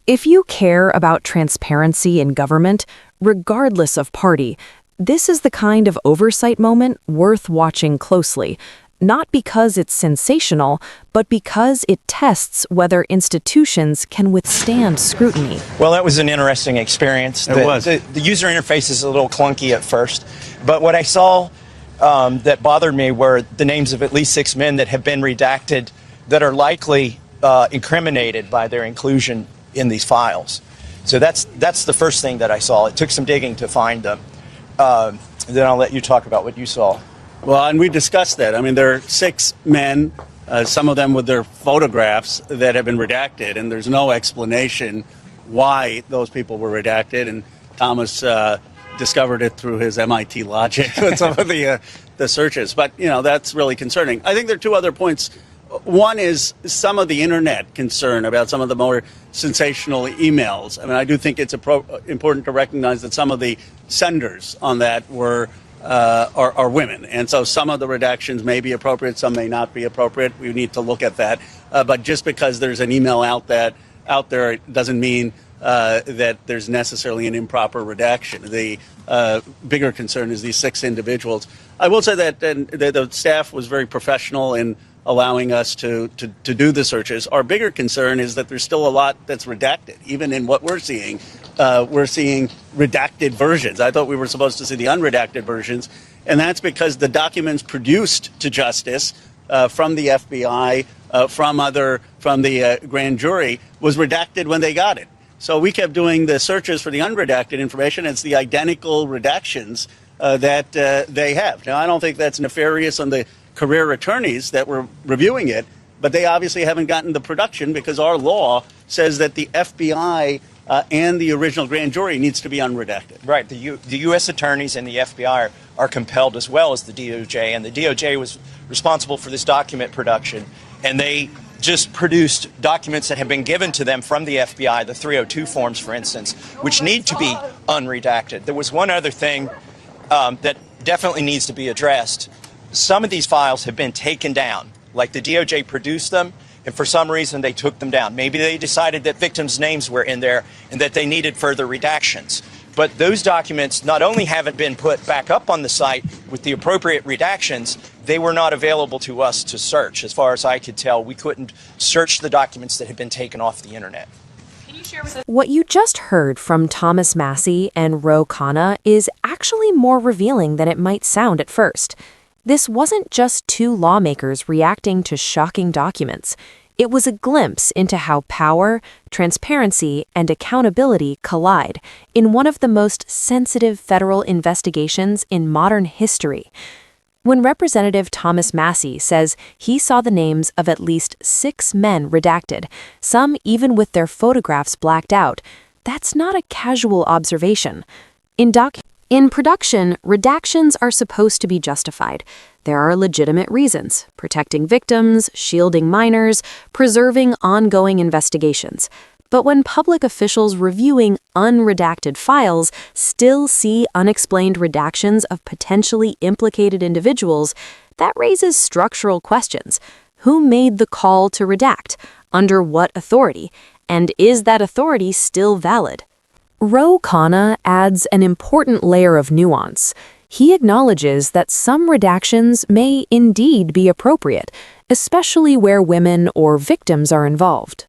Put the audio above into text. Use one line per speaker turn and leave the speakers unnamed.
If you care about transparency in government, regardless of party, this is the kind of oversight moment worth watching closely, not because it's sensational, but because it tests whether institutions can withstand scrutiny.
Well, that was an interesting experience.
It was.
The user interface is a little clunky at first, but what I saw that bothered me were the names of at least 6 men that have been redacted that are likely incriminated by their inclusion in these files. So that's the first thing that I saw. It took some digging to find them. Then I'll let you talk about what you saw.
Well, and we discussed that. I mean, there are 6 men, some of them with their photographs that have been redacted, and there's no explanation why those people were redacted. And Thomas discovered it through his MIT logic with some of the searches. But, that's really concerning. I think there are 2 other points. One is some of the internet concern about some of the more sensational emails. I mean, I do think it's important to recognize that some of the senders on that are women, and so some of the redactions may be appropriate, some may not be appropriate. We need to look at that. But just because there's an email out there, it doesn't mean that there's necessarily an improper redaction. The bigger concern is these 6 individuals. I will say that the staff was very professional in allowing us to do the searches. Our bigger concern is that there's still a lot that's redacted. Even in what we're seeing redacted versions. I thought we were supposed to see the unredacted versions, and that's because the documents produced to justice from the FBI, from the grand jury, was redacted when they got it. So we kept doing the searches for the unredacted information. It's the identical redactions that they have. Now, I don't think that's nefarious on the career attorneys that were reviewing it, but they obviously haven't gotten the production because our law says that the FBI and the original grand jury needs to be unredacted.
Right. The U.S. attorneys and the FBI are compelled as well as the DOJ, and the DOJ was responsible for this document production, and they just produced documents that have been given to them from the FBI, the 302 forms, for instance, which need to be unredacted. There was one other thing that definitely needs to be addressed. Some of these files have been taken down, like the DOJ produced them, and for some reason they took them down. Maybe they decided that victims' names were in there and that they needed further redactions. But those documents not only haven't been put back up on the site with the appropriate redactions, they were not available to us to search. As far as I could tell, we couldn't search the documents that had been taken off the internet.
What you just heard from Thomas Massie and Khanna is actually more revealing than it might sound at first. This wasn't just 2 lawmakers reacting to shocking documents. It was a glimpse into how power, transparency, and accountability collide in one of the most sensitive federal investigations in modern history. When Representative Thomas Massie says he saw the names of at least 6 men redacted, some even with their photographs blacked out, that's not a casual observation. In production, redactions are supposed to be justified. There are legitimate reasons: protecting victims, shielding minors, preserving ongoing investigations. But when public officials reviewing unredacted files still see unexplained redactions of potentially implicated individuals, that raises structural questions. Who made the call to redact? Under what authority? And is that authority still valid? Khanna adds an important layer of nuance. He acknowledges that some redactions may indeed be appropriate, especially where women or victims are involved.